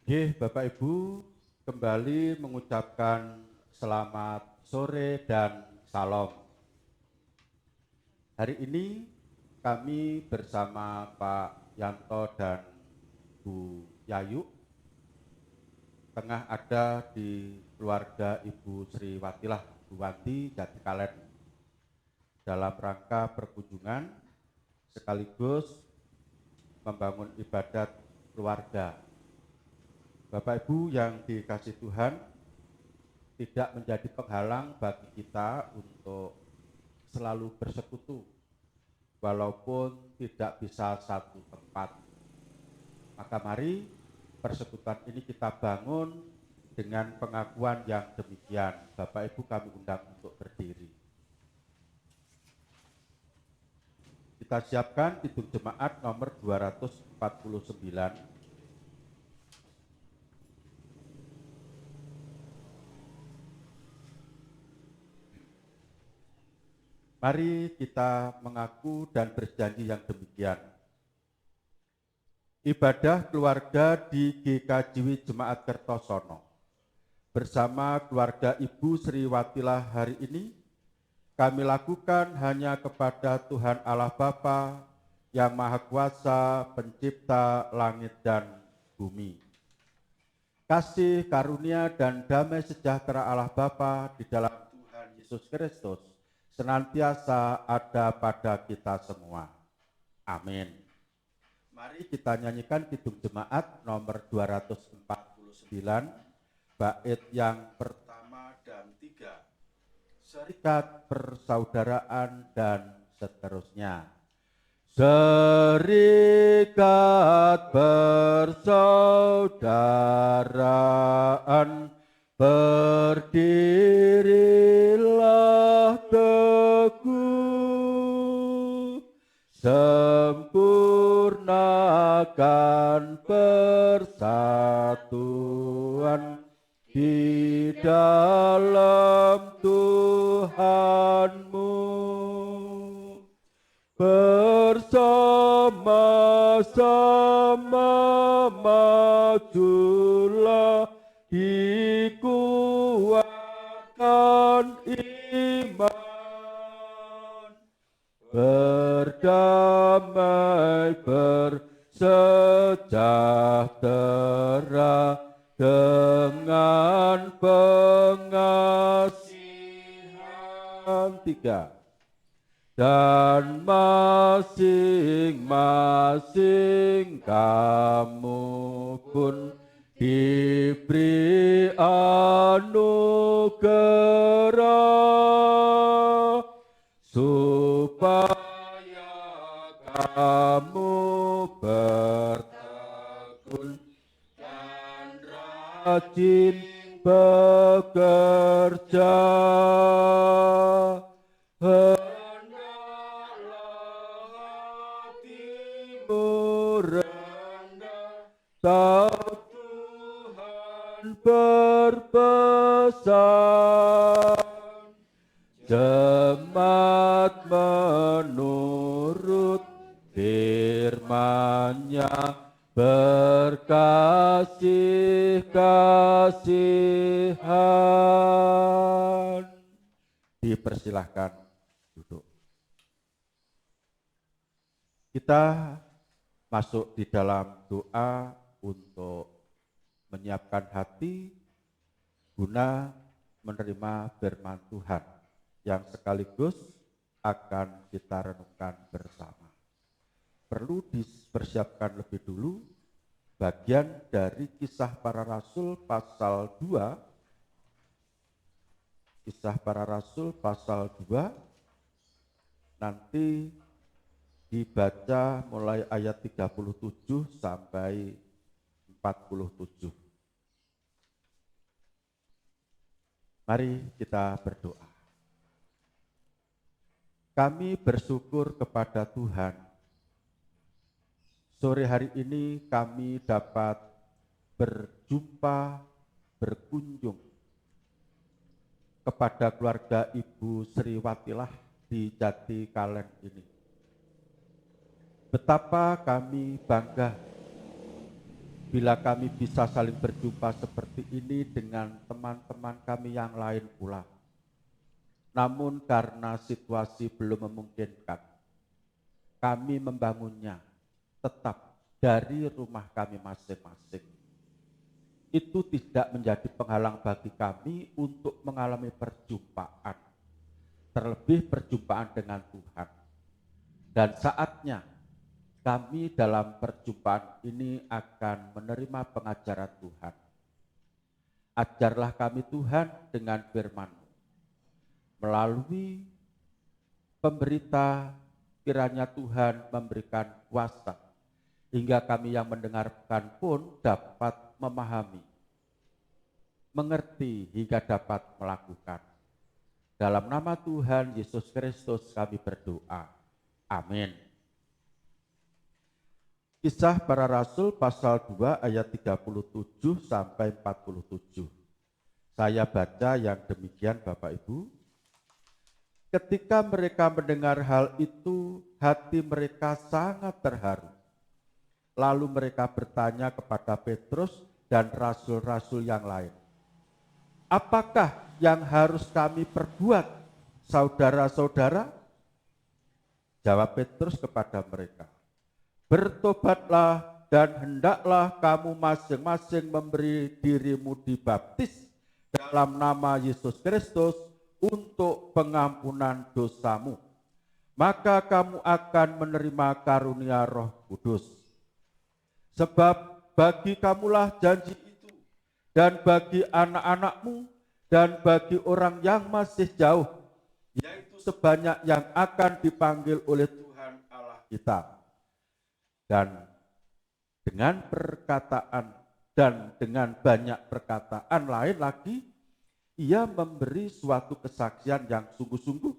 Bapak Ibu, kembali mengucapkan selamat sore dan salam. Hari ini kami bersama Pak Yanto dan Bu Yayu tengah ada di keluarga Ibu Sri Watilah Bu Wanti Jatikalen dalam rangka perkunjungan sekaligus membangun ibadat keluarga. Bapak Ibu yang dikasihi Tuhan, tidak menjadi penghalang bagi kita untuk selalu bersekutu walaupun tidak bisa satu tempat. Maka mari persekutuan ini kita bangun dengan pengakuan yang demikian. Bapak Ibu kami undang untuk berdiri. Kita siapkan Kidung Jemaat nomor 249. Mari kita mengaku dan berjanji yang demikian. Ibadah keluarga di GKJW Jemaat Kertosono bersama keluarga Ibu Sri Watilah hari ini kami lakukan hanya kepada Tuhan Allah Bapa yang Maha Kuasa, Pencipta langit dan bumi. Kasih, karunia, dan damai sejahtera Allah Bapa di dalam Tuhan Yesus Kristus senantiasa ada pada kita semua. Amin. Mari kita nyanyikan Kidung Jemaat nomor 249, bait yang pertama dan 3. Serikat persaudaraan dan seterusnya. Serikat persaudaraan, berdirilah teguh, sempurnakan persatuan di dalam Tuhanmu. Bersama-sama majulah, dikuatkan iman, berdamai bersejahtera dengan pengasihan. 3. Dan masing-masing kamu pun diberi anugerah supaya kamu bertekun dan rajin bekerja. Tahu Tuhan berpesan, jemaat menurut firman-Nya berkasih-kasihan. Dipersilahkan duduk. Kita masuk di dalam doa untuk menyiapkan hati guna menerima firman Tuhan yang sekaligus akan kita renungkan bersama. Perlu dipersiapkan lebih dulu bagian dari Kisah Para Rasul pasal 2. Kisah Para Rasul pasal 2 nanti dibaca mulai ayat 37 sampai 47. Mari kita berdoa. Kami bersyukur kepada Tuhan. Sore hari ini kami dapat berjumpa, berkunjung kepada keluarga Ibu Sri Watilah di Jatikalen ini. Betapa kami bangga bila kami bisa saling berjumpa seperti ini dengan teman-teman kami yang lain pula. Namun karena situasi belum memungkinkan, kami membangunnya tetap dari rumah kami masing-masing. Itu tidak menjadi penghalang bagi kami untuk mengalami perjumpaan, terlebih perjumpaan dengan Tuhan. Dan saatnya kami dalam perjumpaan ini akan menerima pengajaran Tuhan. Ajarlah kami Tuhan dengan firman-Mu. Melalui pemberita, kiranya Tuhan memberikan kuasa, hingga kami yang mendengarkan pun dapat memahami, mengerti, hingga dapat melakukan. Dalam nama Tuhan Yesus Kristus kami berdoa. Amin. Kisah Para Rasul pasal 2 ayat 37 sampai 47. Saya baca yang demikian Bapak Ibu. Ketika mereka mendengar hal itu, hati mereka sangat terharu. Lalu mereka bertanya kepada Petrus dan rasul-rasul yang lain, apakah yang harus kami perbuat, saudara-saudara? Jawab Petrus kepada mereka, bertobatlah dan hendaklah kamu masing-masing memberi dirimu dibaptis dalam nama Yesus Kristus untuk pengampunan dosamu. Maka kamu akan menerima karunia Roh Kudus. Sebab bagi kamulah janji itu, dan bagi anak-anakmu, dan bagi orang yang masih jauh, yaitu sebanyak yang akan dipanggil oleh Tuhan Allah kita. Dan dengan perkataan dan dengan banyak perkataan lain lagi, ia memberi suatu kesaksian yang sungguh-sungguh,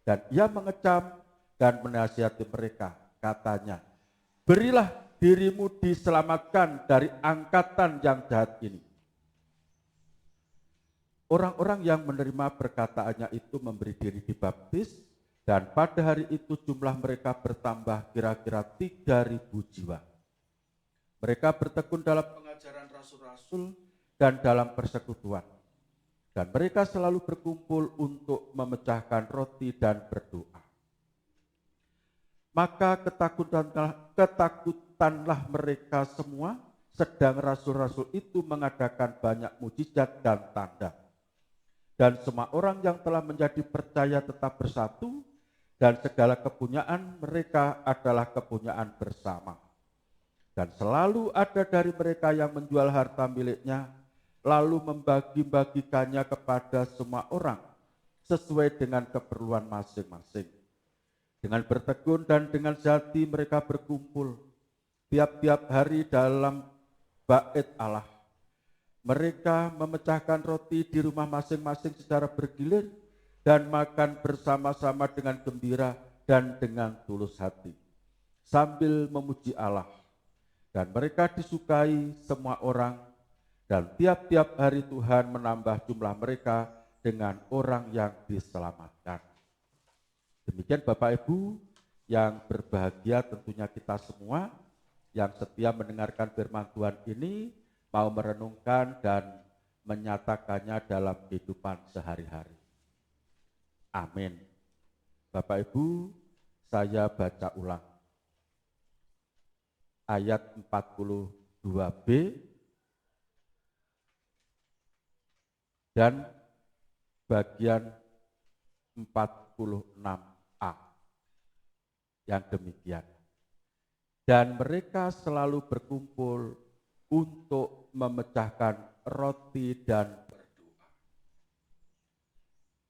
dan ia mengecam dan menasihati mereka. Katanya, berilah dirimu diselamatkan dari angkatan yang jahat ini. Orang-orang yang menerima perkataannya itu memberi diri dibaptis, dan pada hari itu jumlah mereka bertambah kira-kira 3.000 jiwa. Mereka bertekun dalam pengajaran rasul-rasul dan dalam persekutuan. Dan mereka selalu berkumpul untuk memecahkan roti dan berdoa. Maka ketakutanlah mereka semua, sedang rasul-rasul itu mengadakan banyak mujizat dan tanda. Dan semua orang yang telah menjadi percaya tetap bersatu, dan segala kepunyaan mereka adalah kepunyaan bersama. Dan selalu ada dari mereka yang menjual harta miliknya, lalu membagi-bagikannya kepada semua orang, sesuai dengan keperluan masing-masing. Dengan bertekun dan dengan sehati mereka berkumpul tiap-tiap hari dalam bait Allah. Mereka memecahkan roti di rumah masing-masing secara bergilir dan makan bersama-sama dengan gembira dan dengan tulus hati, sambil memuji Allah. Dan mereka disukai semua orang, dan tiap-tiap hari Tuhan menambah jumlah mereka dengan orang yang diselamatkan. Demikian Bapak Ibu yang berbahagia, tentunya kita semua yang setia mendengarkan firman Tuhan ini, mau merenungkan dan menyatakannya dalam kehidupan sehari-hari. Amin. Bapak Ibu, saya baca ulang. Ayat 42b dan bagian 46a yang demikian. Dan mereka selalu berkumpul untuk memecahkan roti dan berdoa.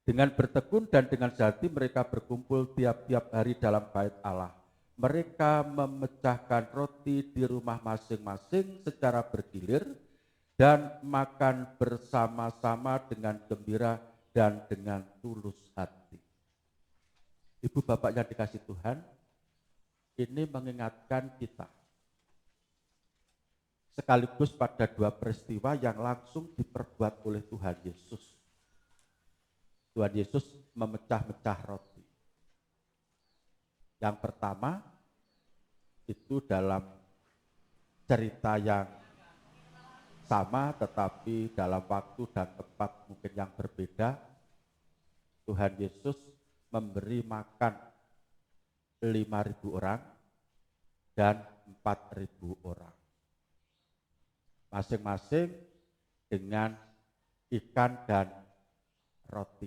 Dengan bertekun dan dengan sehati mereka berkumpul tiap-tiap hari dalam bait Allah. Mereka memecahkan roti di rumah masing-masing secara bergilir dan makan bersama-sama dengan gembira dan dengan tulus hati. Ibu bapak yang dikasih Tuhan, ini mengingatkan kita sekaligus pada dua peristiwa yang langsung diperbuat oleh Tuhan Yesus. Tuhan Yesus memecah-mecah roti. Yang pertama itu dalam cerita yang sama tetapi dalam waktu dan tempat mungkin yang berbeda, Tuhan Yesus memberi makan 5.000 orang dan 4.000 orang. Masing-masing dengan ikan dan roti.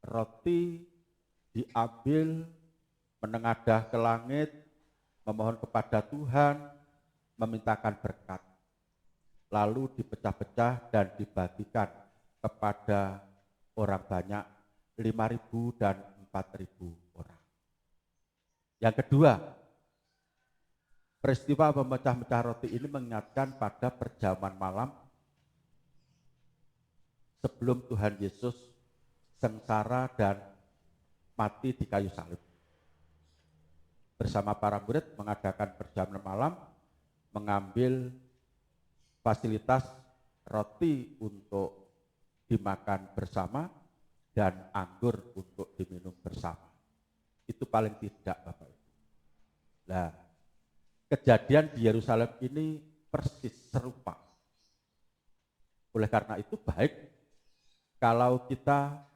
Roti diambil, menengadah ke langit, memohon kepada Tuhan, memintakan berkat. Lalu dipecah-pecah dan dibagikan kepada orang banyak, 5.000 dan 4.000 orang. Yang kedua, peristiwa memecah-mecah roti ini mengingatkan pada perjamuan malam sebelum Tuhan Yesus sengsara dan mati di kayu salib. Bersama para murid mengadakan perjamuan malam, mengambil fasilitas roti untuk dimakan bersama dan anggur untuk diminum bersama. Itu paling tidak, Bapak Ibu. Nah, kejadian di Yerusalem ini persis serupa. Oleh karena itu baik kalau kita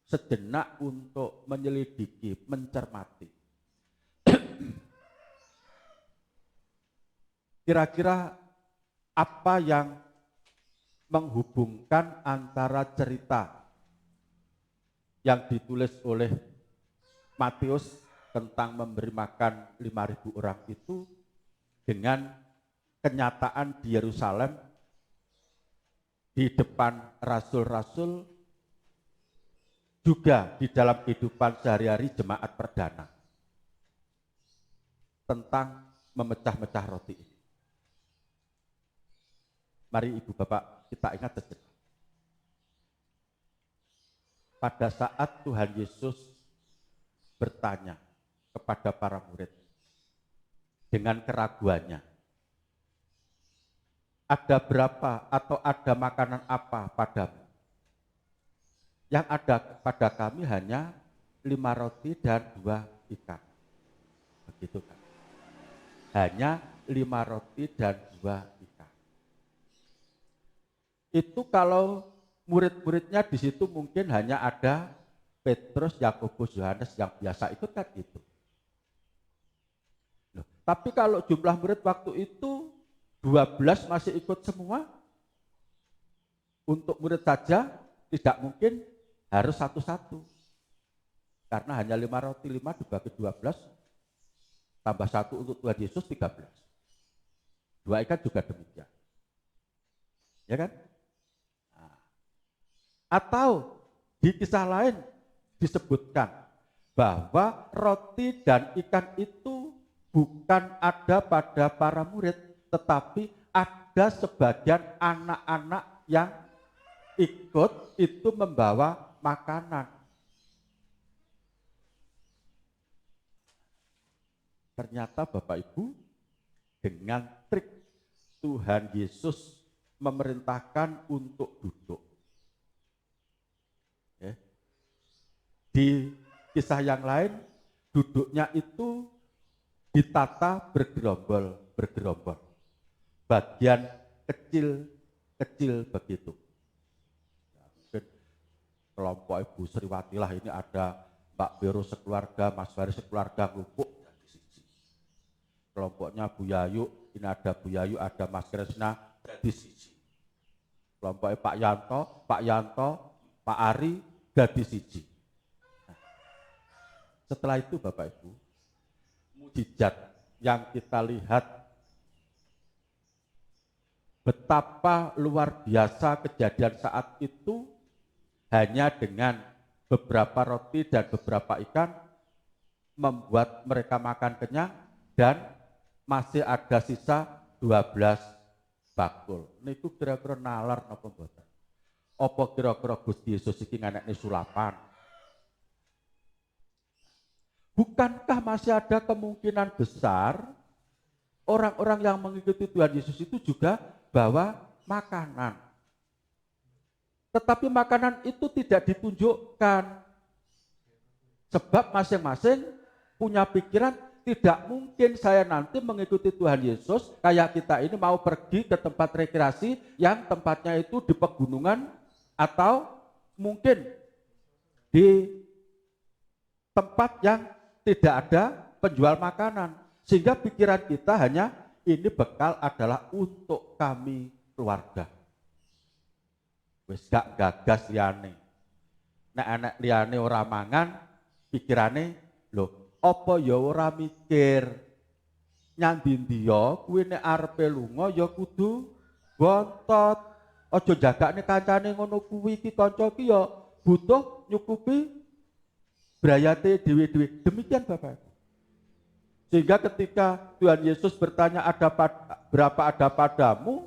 sejenak untuk menyelidiki, mencermati. Kira-kira apa yang menghubungkan antara cerita yang ditulis oleh Matius tentang memberi makan 5.000 orang itu dengan kenyataan di Yerusalem di depan rasul-rasul, juga di dalam kehidupan sehari-hari jemaat perdana tentang memecah-mecah roti ini. Mari Ibu Bapak kita ingat sejenak. Pada saat Tuhan Yesus bertanya kepada para murid dengan keraguannya, ada berapa atau ada makanan apa padamu? Yang ada pada kami hanya 5 roti dan 2 ikan. Begitu kan? Hanya 5 roti dan 2 ikan. Itu kalau murid-muridnya di situ mungkin hanya ada Petrus, Yakobus, Yohanes yang biasa ikut kan itu. Loh, tapi kalau jumlah murid waktu itu 12 masih ikut semua, untuk murid saja tidak mungkin, harus satu-satu. Karena hanya 5 roti, 5 dibagi 12, tambah 1 untuk Tuhan Yesus 13. 2 ikan juga demikian. Ya kan? Nah. Atau di kisah lain disebutkan bahwa roti dan ikan itu bukan ada pada para murid, tetapi ada sebagian anak-anak yang ikut itu membawa makanan. Ternyata Bapak Ibu, dengan trik Tuhan Yesus memerintahkan untuk duduk. Di kisah yang lain, duduknya itu ditata bergerombol. Bagian kecil-kecil begitu. Kelompok Ibu Sriwati lah, ini ada Mbak Bero sekeluarga, Mas Faris sekeluarga, ngumpuk di sini. Kelompoknya Bu Yayu, ini ada Bu Yayu, ada Mas Kresna di sini. Kelompoknya Pak Yanto, Pak Ari di sini. Nah, setelah itu Bapak Ibu, mujizat yang kita lihat betapa luar biasa kejadian saat itu. Hanya dengan beberapa roti dan beberapa ikan membuat mereka makan kenyang dan masih ada sisa 12 bakul. Niku kira-kira nalar napa mboten? Apa kira-kira Gusti Yesus iki nganekne sulapan? Bukankah masih ada kemungkinan besar orang-orang yang mengikuti Tuhan Yesus itu juga bawa makanan? Tetapi makanan itu tidak ditunjukkan. Sebab masing-masing punya pikiran, tidak mungkin saya nanti mengikuti Tuhan Yesus kayak kita ini mau pergi ke tempat rekreasi yang tempatnya itu di pegunungan atau mungkin di tempat yang tidak ada penjual makanan. Sehingga pikiran kita hanya ini bekal adalah untuk kami keluarga. Wis gak gagas liyane. Nek anak liyane ora mangan, pikirane lho, apa ya ora mikir nyandi ya kuwi nek arepe lunga ya kudu bontot. Aja jagakne kancane ngono kuwi iki kanca ki ya butuh nyukupi brayate dhewe-dhewe. Demikian Bapak. Sehingga ketika Tuhan Yesus bertanya berapa ada padamu,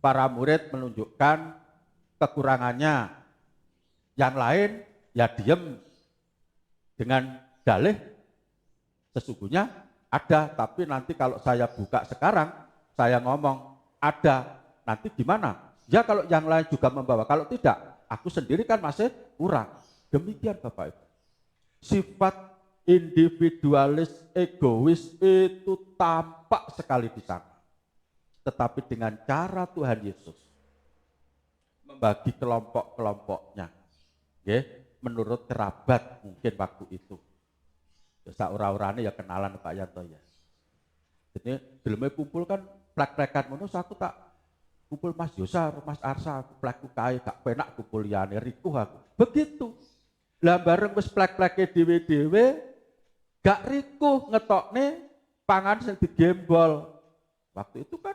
para murid menunjukkan kekurangannya. Yang lain ya diem dengan dalih sesungguhnya ada, tapi nanti kalau saya buka sekarang, saya ngomong ada, nanti gimana? Ya kalau yang lain juga membawa, kalau tidak, aku sendiri kan masih kurang. Demikian Bapak Ibu. Sifat individualis, egois itu tampak sekali di sana. Tetapi dengan cara Tuhan Yesus membagi kelompok-kelompoknya, menurut kerabat mungkin waktu itu. Saura-urane ya kenalan Pak Yanto ya. Jadi belum kumpul kan plek-plekan ngono, aku tak kumpul Mas Yosa, Mas Arsa, plekku kae gak penak kumpul liyane riku aku. Begitu. Lah bareng wis plek-pleke dhewe-dhewe gak riku ngetokne pangan sing digembol. Waktu itu kan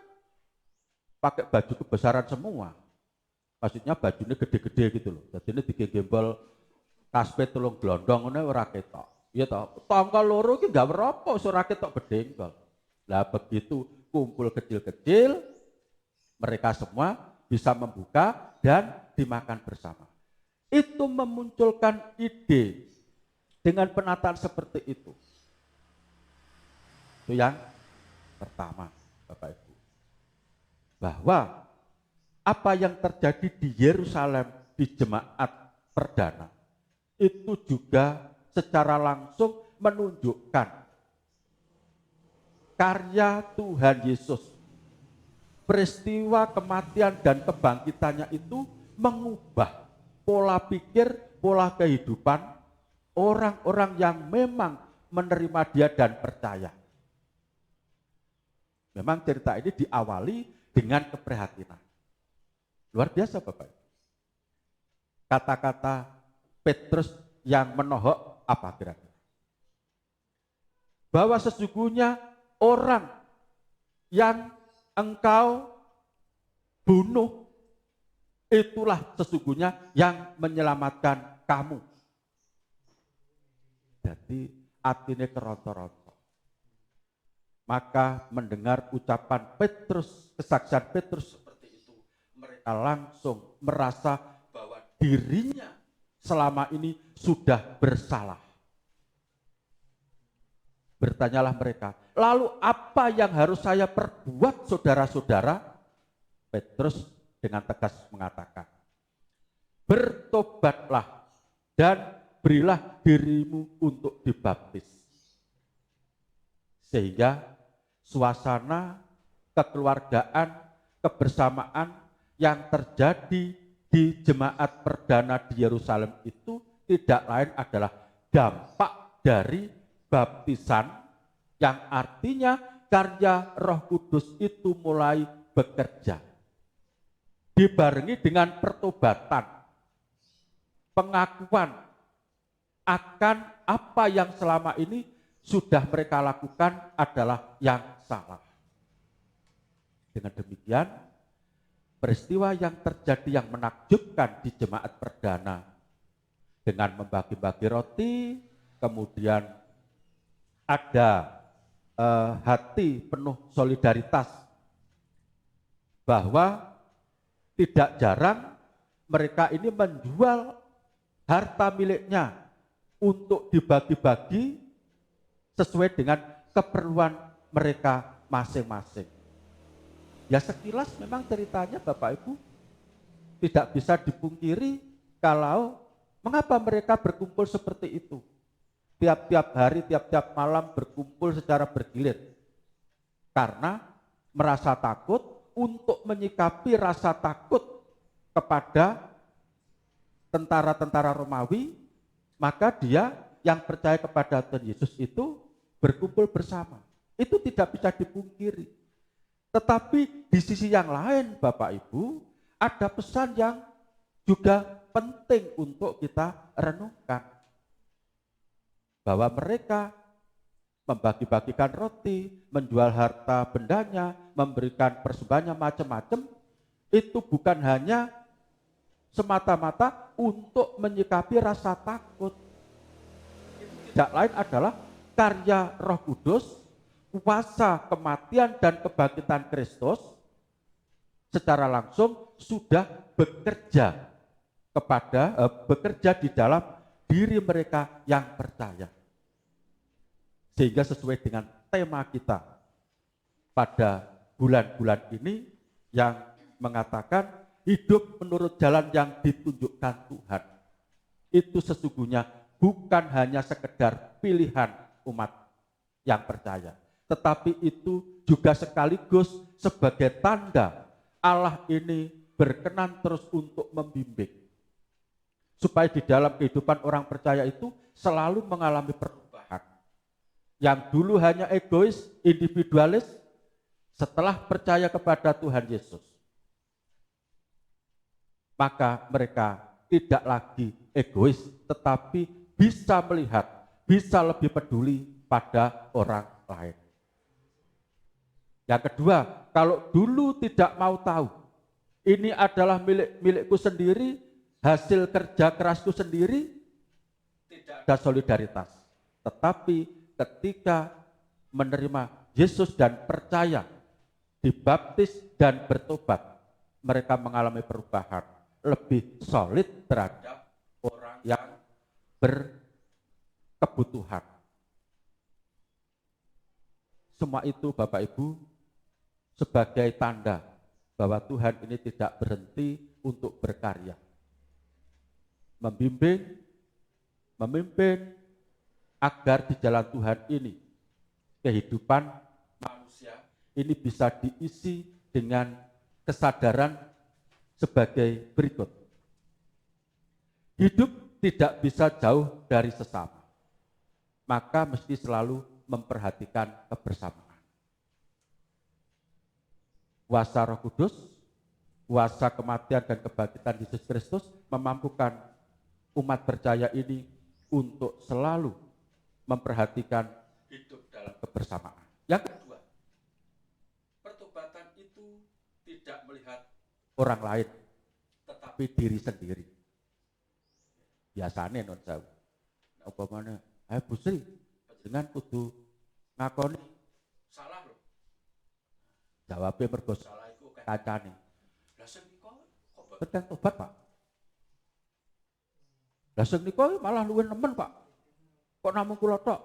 pakai baju kebesaran semua. Maksudnya bajunya gede-gede gitu loh. Jadi ini digembol kaspe tulung glondong ngono ora ketok. Iya toh, tangga loro iki gak berapa ora ketok bedengkol. Lah begitu kumpul kecil-kecil, mereka semua bisa membuka dan dimakan bersama. Itu memunculkan ide dengan penataan seperti itu. Itu yang pertama, Bapak Ibu. Bahwa apa yang terjadi di Yerusalem di jemaat perdana itu juga secara langsung menunjukkan karya Tuhan Yesus. Peristiwa kematian dan kebangkitannya itu mengubah pola pikir, pola kehidupan orang-orang yang memang menerima dia dan percaya. Memang cerita ini diawali dengan keprihatinan. Luar biasa Bapak. Kata-kata Petrus yang menohok apa kira-kira? Bahwa sesungguhnya orang yang engkau bunuh itulah sesungguhnya yang menyelamatkan kamu. Jadi atine keronto-ronto. Maka mendengar ucapan Petrus, kesaksian Petrus seperti itu, mereka langsung merasa bahwa dirinya selama ini sudah bersalah. Bertanyalah mereka, lalu apa yang harus saya perbuat saudara-saudara? Petrus dengan tegas mengatakan, bertobatlah dan berilah dirimu untuk dibaptis. Sehingga suasana kekeluargaan, kebersamaan yang terjadi di jemaat perdana di Yerusalem itu tidak lain adalah dampak dari baptisan yang artinya karya Roh Kudus itu mulai bekerja. Dibarengi dengan pertobatan, pengakuan akan apa yang selama ini sudah mereka lakukan adalah yang salah. Dengan demikian, peristiwa yang terjadi yang menakjubkan di jemaat perdana dengan membagi-bagi roti, kemudian ada hati penuh solidaritas bahwa tidak jarang mereka ini menjual harta miliknya untuk dibagi-bagi sesuai dengan keperluan mereka masing-masing. Ya sekilas memang ceritanya Bapak Ibu tidak bisa dipungkiri kalau mengapa mereka berkumpul seperti itu. tiap-tiap hari, tiap-tiap malam berkumpul secara bergilir. Karena merasa takut, untuk menyikapi rasa takut kepada tentara-tentara Romawi, maka dia yang percaya kepada Tuhan Yesus itu berkumpul bersama. Itu tidak bisa dipungkiri. Tetapi di sisi yang lain, Bapak Ibu, ada pesan yang juga penting untuk kita renungkan. Bahwa mereka membagi-bagikan roti, menjual harta bendanya, memberikan persembahannya macam-macam, itu bukan hanya semata-mata untuk menyikapi rasa takut. Tidak lain adalah karya Roh Kudus, kuasa kematian dan kebangkitan Kristus secara langsung sudah bekerja di dalam diri mereka yang percaya. Sehingga sesuai dengan tema kita pada bulan-bulan ini yang mengatakan hidup menurut jalan yang ditunjukkan Tuhan. Itu sesungguhnya bukan hanya sekedar pilihan umat yang percaya, tetapi itu juga sekaligus sebagai tanda Allah ini berkenan terus untuk membimbing. Supaya di dalam kehidupan orang percaya itu selalu mengalami perubahan. Yang dulu hanya egois, individualis, setelah percaya kepada Tuhan Yesus, maka mereka tidak lagi egois, tetapi bisa melihat, bisa lebih peduli pada orang lain. Yang kedua, kalau dulu tidak mau tahu, ini adalah milikku sendiri, hasil kerja kerasku sendiri, tidak ada solidaritas. Tetapi ketika menerima Yesus dan percaya, dibaptis dan bertobat, mereka mengalami perubahan lebih solid terhadap orang yang berkebutuhan. Semua itu Bapak Ibu sebagai tanda bahwa Tuhan ini tidak berhenti untuk berkarya. Membimbing, memimpin, agar di jalan Tuhan ini kehidupan manusia ini bisa diisi dengan kesadaran sebagai berikut. Hidup tidak bisa jauh dari sesama, maka mesti selalu memperhatikan kebersamaan. Kuasa Roh Kudus, kuasa kematian dan kebangkitan Yesus Kristus memampukan umat percaya ini untuk selalu memperhatikan hidup dalam kebersamaan. Yang kedua, pertobatan itu tidak melihat orang lain, tetapi diri sendiri. Biasanya non jauh. Apa mana? Bu Sri, dengan kudu ngakoni salah loh. Jawabnya mergo salah iku kacane. Lah sing niku kok tobat, Pak. Lah sing niku malah luwih nemen, Pak. Kok namung kula tok?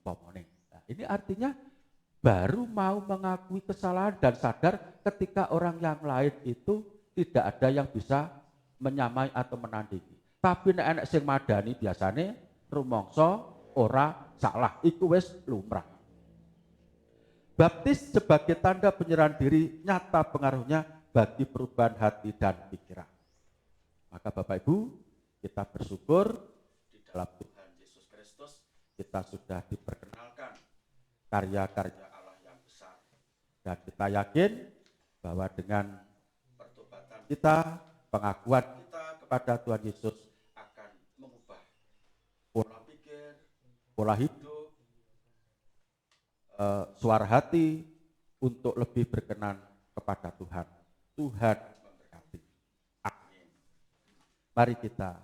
Nah, ini artinya baru mau mengakui kesalahan dan sadar ketika orang yang lain itu tidak ada yang bisa menyamai atau menandingi. Tapi nek enek sing madani biasane rumangsa ora salah, iku wis lumrah. Baptis sebagai tanda penyerahan diri nyata pengaruhnya bagi perubahan hati dan pikiran. Maka Bapak Ibu, kita bersyukur dalam Tuhan Yesus Kristus kita sudah diperkenalkan karya-karya Allah yang besar, dan kita yakin bahwa dengan pertobatan kita, pengakuan kita kepada Tuhan Yesus akan mengubah pola pikir, pola hidup, suara hati untuk lebih berkenan kepada Tuhan. Tuhan memberkati. Amin. Mari kita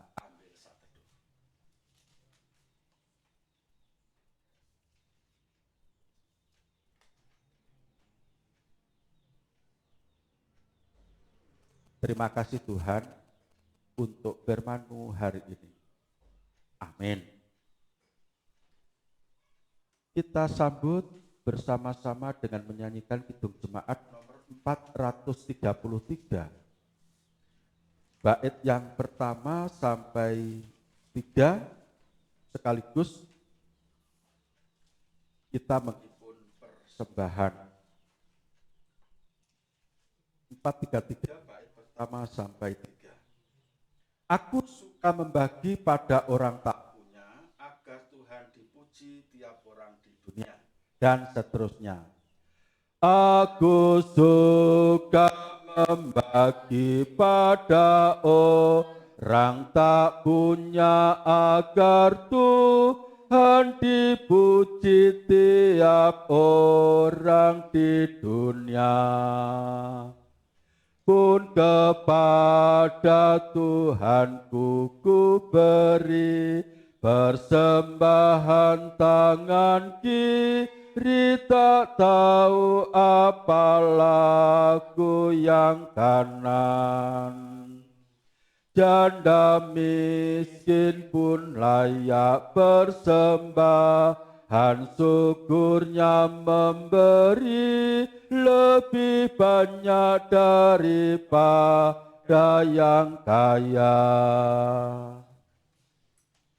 terima kasih Tuhan untuk firman-Mu hari ini. Amin. Kita sambut bersama-sama dengan menyanyikan Kidung Jemaat nomor 433. Bait yang pertama sampai 3 sekaligus kita menghimpun persembahan 433 bait pertama sampai 3. Aku suka membagi pada orang tak punya agar Tuhan dipuji tiap orang di dunia, dan seterusnya. Aku suka membagi pada orang tak punya agar Tuhan dipuji tiap orang di dunia. Pun kepada Tuhanku ku beri persembahan tangan kiri, tak tahu apa laku yang kanan. Janda miskin pun layak persembahan, syukurnya memberi lebih banyak daripada yang kaya.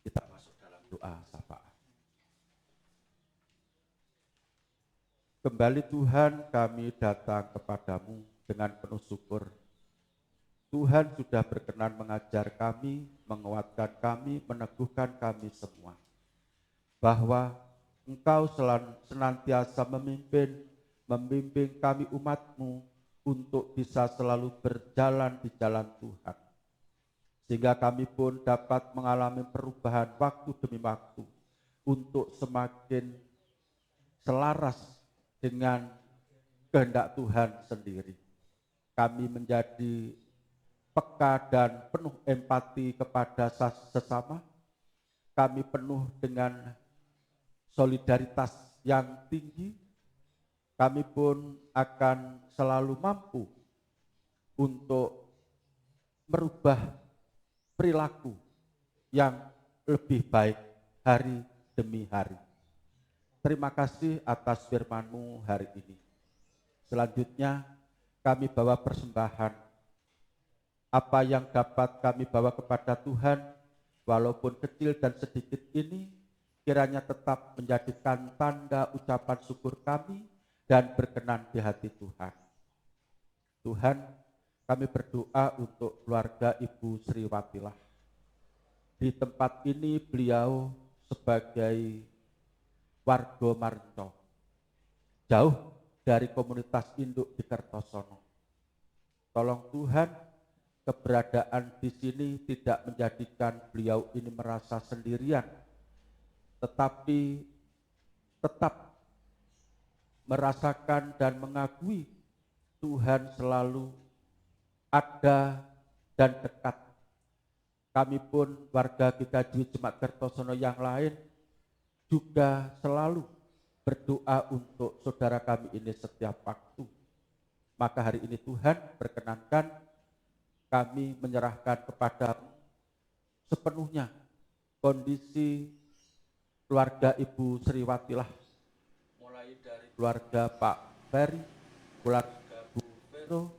Kita masuk dalam doa sapaan. Kembali Tuhan, kami datang kepadamu dengan penuh syukur. Tuhan sudah berkenan mengajar kami, menguatkan kami, meneguhkan kami semua, bahwa Engkau senantiasa membimbing kami umat-Mu untuk bisa selalu berjalan di jalan Tuhan, sehingga kami pun dapat mengalami perubahan waktu demi waktu untuk semakin selaras dengan kehendak Tuhan sendiri. Kami menjadi peka dan penuh empati kepada sesama. Kami penuh dengan solidaritas yang tinggi. Kami pun akan selalu mampu untuk merubah perilaku yang lebih baik hari demi hari. Terima kasih atas firman-Mu hari ini. Selanjutnya kami bawa persembahan. Apa yang dapat kami bawa kepada Tuhan, walaupun kecil dan sedikit ini, kiranya tetap menjadikan tanda ucapan syukur kami dan berkenan di hati Tuhan. Tuhan, kami berdoa untuk keluarga Ibu Sri Watilah. Di tempat ini beliau sebagai warga Marento, jauh dari komunitas induk di Kertosono. Tolong Tuhan, keberadaan di sini tidak menjadikan beliau ini merasa sendirian, tetapi tetap merasakan dan mengakui Tuhan selalu ada dan dekat. Kami pun warga kita di Jemaat Kertosono yang lain juga selalu berdoa untuk saudara kami ini setiap waktu. Maka hari ini Tuhan berkenankan kami menyerahkan kepada-Mu sepenuhnya kondisi keluarga Ibu Sri Watilah, mulai dari keluarga Pak Ferry, keluarga Bu Vero,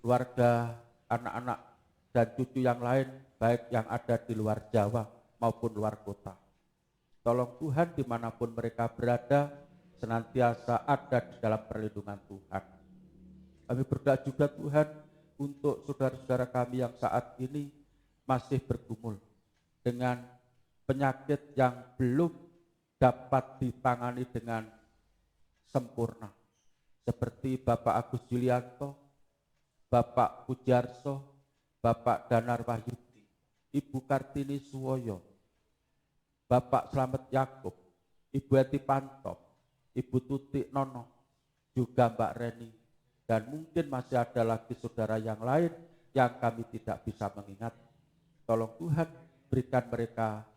keluarga anak-anak dan cucu yang lain, baik yang ada di luar Jawa maupun luar kota. Tolong Tuhan dimanapun mereka berada, senantiasa ada di dalam perlindungan Tuhan. Kami berdoa juga Tuhan, untuk saudara-saudara kami yang saat ini masih bergumul dengan penyakit yang belum dapat ditangani dengan sempurna. Seperti Bapak Agus Julianto, Bapak Pujarso, Bapak Danar Wahyudi, Ibu Kartini Suwoyo, Bapak Slamet Yakub, Ibu Eti Panto, Ibu Tutik Nono, juga Mbak Reni, dan mungkin masih ada lagi saudara yang lain yang kami tidak bisa mengingat. Tolong Tuhan berikan mereka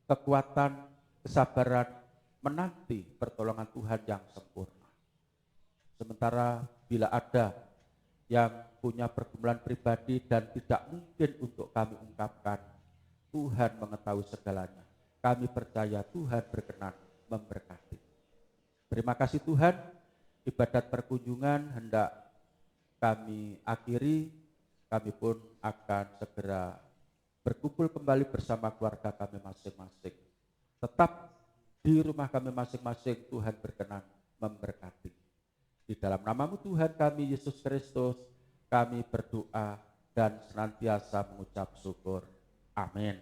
kekuatan, kesabaran menanti pertolongan Tuhan yang sempurna. Sementara bila ada yang punya pergumulan pribadi dan tidak mungkin untuk kami ungkapkan, Tuhan mengetahui segalanya. Kami percaya Tuhan berkenan memberkati. Terima kasih Tuhan. Ibadat perkunjungan hendak kami akhiri, kami pun akan segera berkumpul kembali bersama keluarga kami masing-masing. Tetap di rumah kami masing-masing, Tuhan berkenan memberkati. Di dalam nama-Mu Tuhan kami Yesus Kristus, kami berdoa dan senantiasa mengucap syukur. Amin.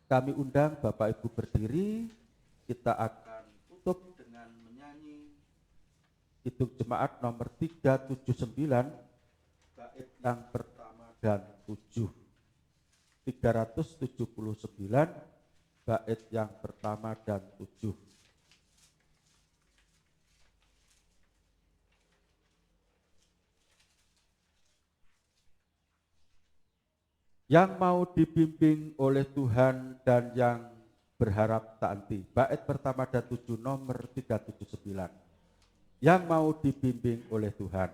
Kami undang Bapak Ibu berdiri, kita akan tutup dengan menyanyi Hitung Jemaat nomor 379, bait yang pertama dan 7. 379, bait yang pertama dan 7. Yang mau dibimbing oleh Tuhan dan yang berharap taati. Bait pertama dan 7 nomor 379. Yang mau dibimbing oleh Tuhan.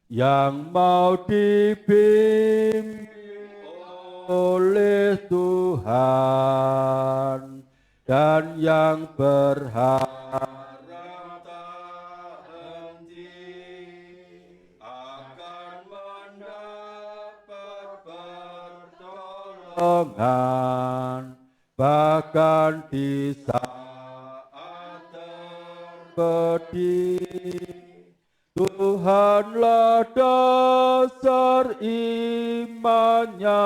Yang mau dibimbing oleh Tuhan dan yang berharap bahkan di saat terpedih, Tuhanlah dasar imannya,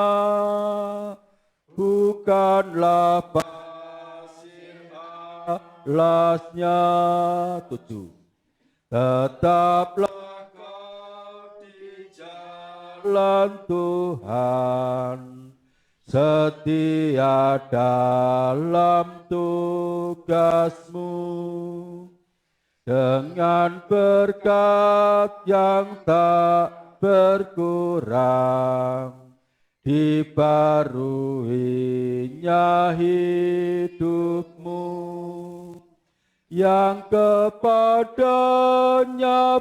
bukanlah pasir alasnya. 7. Tetaplah kau di jalan Tuhan, setia dalam tugasmu, dengan berkat yang tak berkurang, dibaruinya hidupmu, yang kepadanya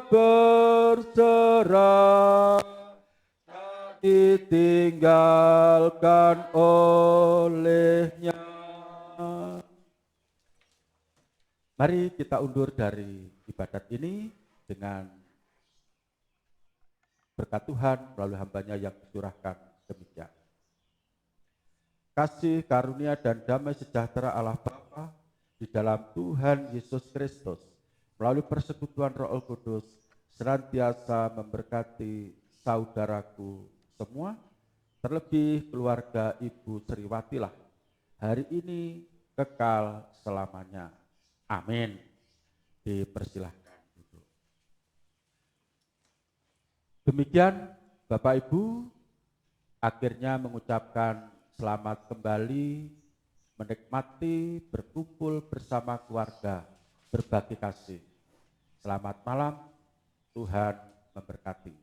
berserah, ditinggalkan olehnya. Mari kita undur dari ibadat ini dengan berkat Tuhan melalui hambanya yang dicurahkan demikian. Kasih, karunia, dan damai sejahtera Allah Bapa di dalam Tuhan Yesus Kristus melalui persekutuan Roh Kudus senantiasa memberkati saudaraku semua, terlebih keluarga Ibu Sriwatilah hari ini kekal selamanya. Amin. Dipersilahkan duduk. Demikian Bapak Ibu, akhirnya mengucapkan selamat kembali menikmati berkumpul bersama keluarga, berbagi kasih. Selamat malam, Tuhan memberkati.